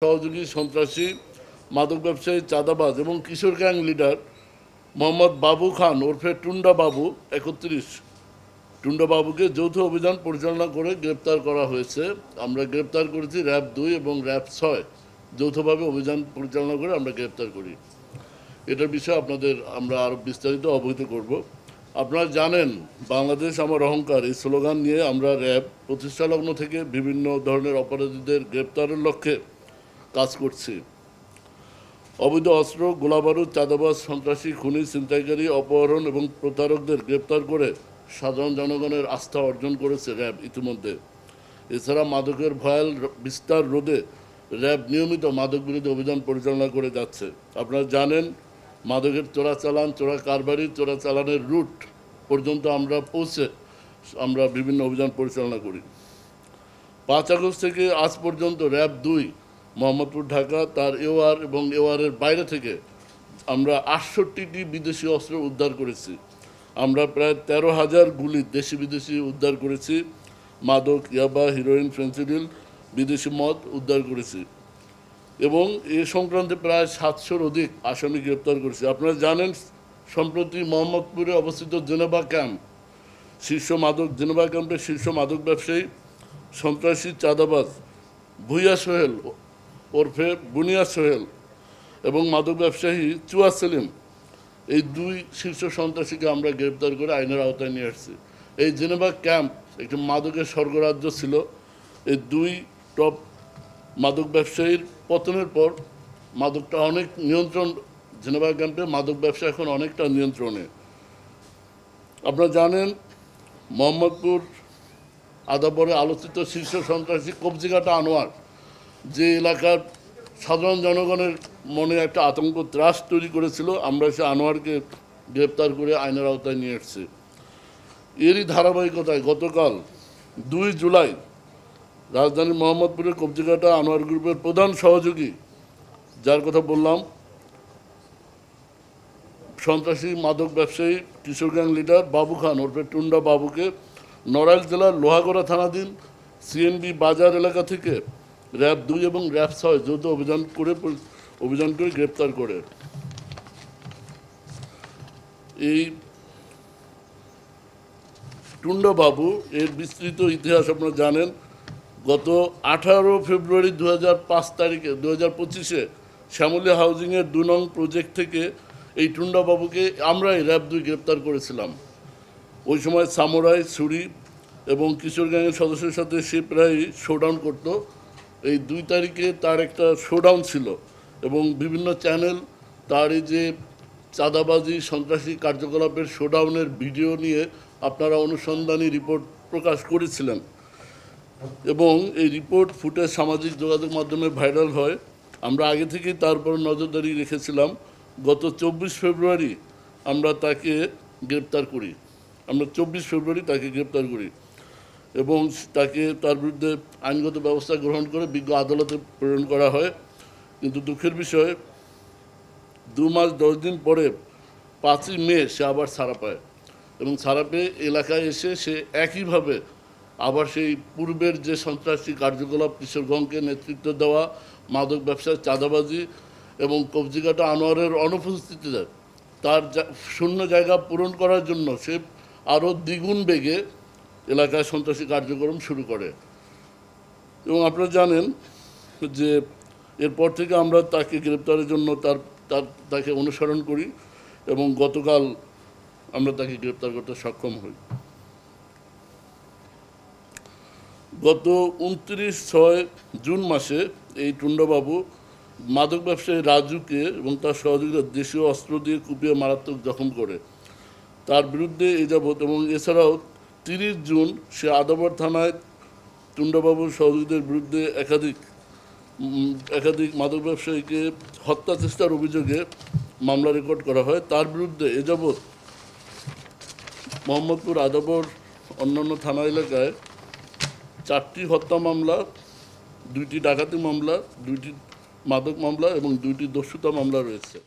সহযোগী সন্ত্রাসী, মাদক ব্যবসায়ী, চাঁদাবাজ এবং কিশোর গ্যাং লিডার মোহাম্মদ বাবু খান ওরফে টুন্ডা বাবু ৩১ টুন্ডা বাবুকে যৌথ অভিযান পরিচালনা করে গ্রেপ্তার করা হয়েছে। আমরা গ্রেপ্তার করেছি র্যাব ২ এবং র্যাব ৬ যৌথভাবে অভিযান পরিচালনা করে আমরা গ্রেপ্তার করি। এটার বিষয়ে আমরা আরও বিস্তারিত অবহিত করব। আপনারা জানেন বাংলাদেশ আমার অহংকার এই স্লোগান নিয়ে আমরা র্যাব প্রতিষ্ঠালগ্ন থেকে বিভিন্ন ধরনের অপরাধীদের গ্রেপ্তারের লক্ষ্যে কাজ করছি। অবৈধ অস্ত্র, গোলাবারুদ, চাঁদাবাজ, সন্ত্রাসী, খুনি, ছিনতাইকারী, অপহরণ এবং প্রতারকদের গ্রেপ্তার করে সাধারণ জনগণের আস্থা অর্জন করেছে র্যাব ইতিমধ্যে। এছাড়া মাদকের ভয়াল বিস্তার রোধে র্যাব নিয়মিত মাদক বিরোধী অভিযান পরিচালনা করে যাচ্ছে। আপনারা জানেন মাদকের চোরাচালান, চোরা কারবারি, চোরাচালানের রুট পর্যন্ত আমরা বিভিন্ন অভিযান পরিচালনা করি। ৫ আগস্ট থেকে আজ পর্যন্ত র্যাব ২ মোহাম্মদপুর, ঢাকা, তার এওয়ার এবং এওয়ারের বাইরে থেকে আমরা ৬৮টি বিদেশি অস্ত্র উদ্ধার করেছি। আমরা প্রায় ১৩,০০০ গুলি দেশি বিদেশি উদ্ধার করেছি। মাদক, ইয়াবা, হিরোইন, ফেন্সিডিল, বিদেশি মদ উদ্ধার করেছি এবং এ সংক্রান্তে প্রায় ৭০০-র অধিক আসামি গ্রেপ্তার করেছি। আপনারা জানেন সম্প্রতি মোহাম্মদপুরে অবস্থিত জেনেভা ক্যাম্পের শীর্ষ মাদক ব্যবসায়ী, সন্ত্রাসী, চাঁদাবাজ ভুইয়া সোহেল ওরফে বুনিয়া সোহেল এবং মাদক ব্যবসায়ী চুয়া সেলিম, এই ২ শীর্ষ সন্ত্রাসীকে আমরা গ্রেপ্তার করে আইনের আওতায় নিয়ে আসছি। এই জেনেভা ক্যাম্প একটি মাদকের স্বর্গরাজ্য ছিল। এই ২ টপ মাদক ব্যবসায়ীর পতনের পর মাদকটা অনেক জেনেভা ক্যাম্পে মাদক ব্যবসা এখন অনেকটা নিয়ন্ত্রণে। আপনারা জানেন মোহাম্মদপুর আদাবরে আলোচিত শীর্ষ সন্ত্রাসী কবজিঘাটা আনোয়ার যে এলাকার সাধারণ জনগণের মনে একটা আতঙ্ক ত্রাস তৈরি করেছিল, আমরা সে আনোয়ারকে গ্রেপ্তার করে আইনের আওতায় নিয়ে এসেছি। এরই ধারাবাহিকতায় গতকাল ২ জুলাই রাজধানীর মোহাম্মদপুরের কবজিঘাটা আনোয়ার গ্রুপের প্রধান সহযোগী, যার কথা বললাম, সন্ত্রাসী মাদক ব্যবসায়ী কিশোর গ্যাং লিডার বাবু খান ওরফে টুন্ডা বাবুকে নড়াইল জেলার লোহাগড়া থানাধীন সিএনবি বাজার এলাকা থেকে র্যাব ২ এবং র্যাব ৬ যৌথ অভিযান করে গ্রেপ্তার করে। এই টুন্ডা বাবু এর বিস্তৃত ইতিহাস আপনারা জানেন। গত ১৮ ফেব্রুয়ারি ২০২৫ শ্যামলী হাউজিংয়ের ২ নং প্রজেক্ট থেকে এই টুন্ডা বাবুকে আমরাই র্যাব ২ গ্রেপ্তার করেছিলাম। ওই সময় সামুরাই, ছুরি এবং কিশোর গ্যাংয়ের সদস্যের সাথে সে প্রায় শোডাউন করতো। এই ২ তারিখে তার একটা শোডাউন ছিল এবং বিভিন্ন চ্যানেল তার এই যে চাঁদাবাজি, সন্ত্রাসী কার্যকলাপের শোডাউনের ভিডিও নিয়ে আপনারা অনুসন্ধানী রিপোর্ট প্রকাশ করেছিলেন এবং এই রিপোর্ট ফুটেজ সামাজিক যোগাযোগ মাধ্যমে ভাইরাল হয়। আমরা আগে থেকেই তার উপর নজরদারি রেখেছিলাম। গত ২৪ ফেব্রুয়ারি আমরা তাকে গ্রেপ্তার করি এবং তার বিরুদ্ধে আইনগত ব্যবস্থা গ্রহণ করে বিজ্ঞ আদালতে প্রেরণ করা হয়। কিন্তু দুঃখের বিষয় ২ মাস ১০ দিন পরে ৫ই মে সে আবার ছাড়া পায় এবং ছাড়া পেয়ে এলাকায় এসে সে একইভাবে আবার সেই পূর্বের যে সন্ত্রাসী কার্যকলাপ, কিশোরগঞ্জকে নেতৃত্ব দেওয়া, মাদক ব্যবসায়, চাঁদাবাজি এবং কবজিঘাটা আনোয়ারের অনুপস্থিতিতে তার শূন্য জায়গা পূরণ করার জন্য সে আরও দ্বিগুণ বেগে এলাকায় সন্ত্রাসী কার্যক্রম শুরু করে এবং আপনারা জানেন যে এরপর থেকে আমরা তাকে গ্রেপ্তারের জন্য তাকে অনুসরণ করি এবং গতকাল আমরা তাকে গ্রেপ্তার করতে সক্ষম হই। গত ২৯ জুন মাসে এই টুন্ডাবাবু মাদক ব্যবসায়ী রাজুকে এবং তার সহযোগীরা দেশীয় অস্ত্র দিয়ে কুপিয়ে মারাত্মক জখম করে। তার বিরুদ্ধে এ যাবৎ এবং এছাড়াও ৩০ জুন সে আদাবর থানায় টুন্ডাবাবুর সহযোগীদের বিরুদ্ধে একাধিক মাদক ব্যবসায়ীকে হত্যা চেষ্টার অভিযোগে মামলা রেকর্ড করা হয়। তার বিরুদ্ধে এ যাবৎ মোহাম্মদপুর আদাবর অন্যান্য থানা এলাকায় ৪টি হত্যা মামলা, ২টি ডাকাতি মামলা, ২টি মাদক মামলা এবং ২টি দস্যুতা মামলা রয়েছে।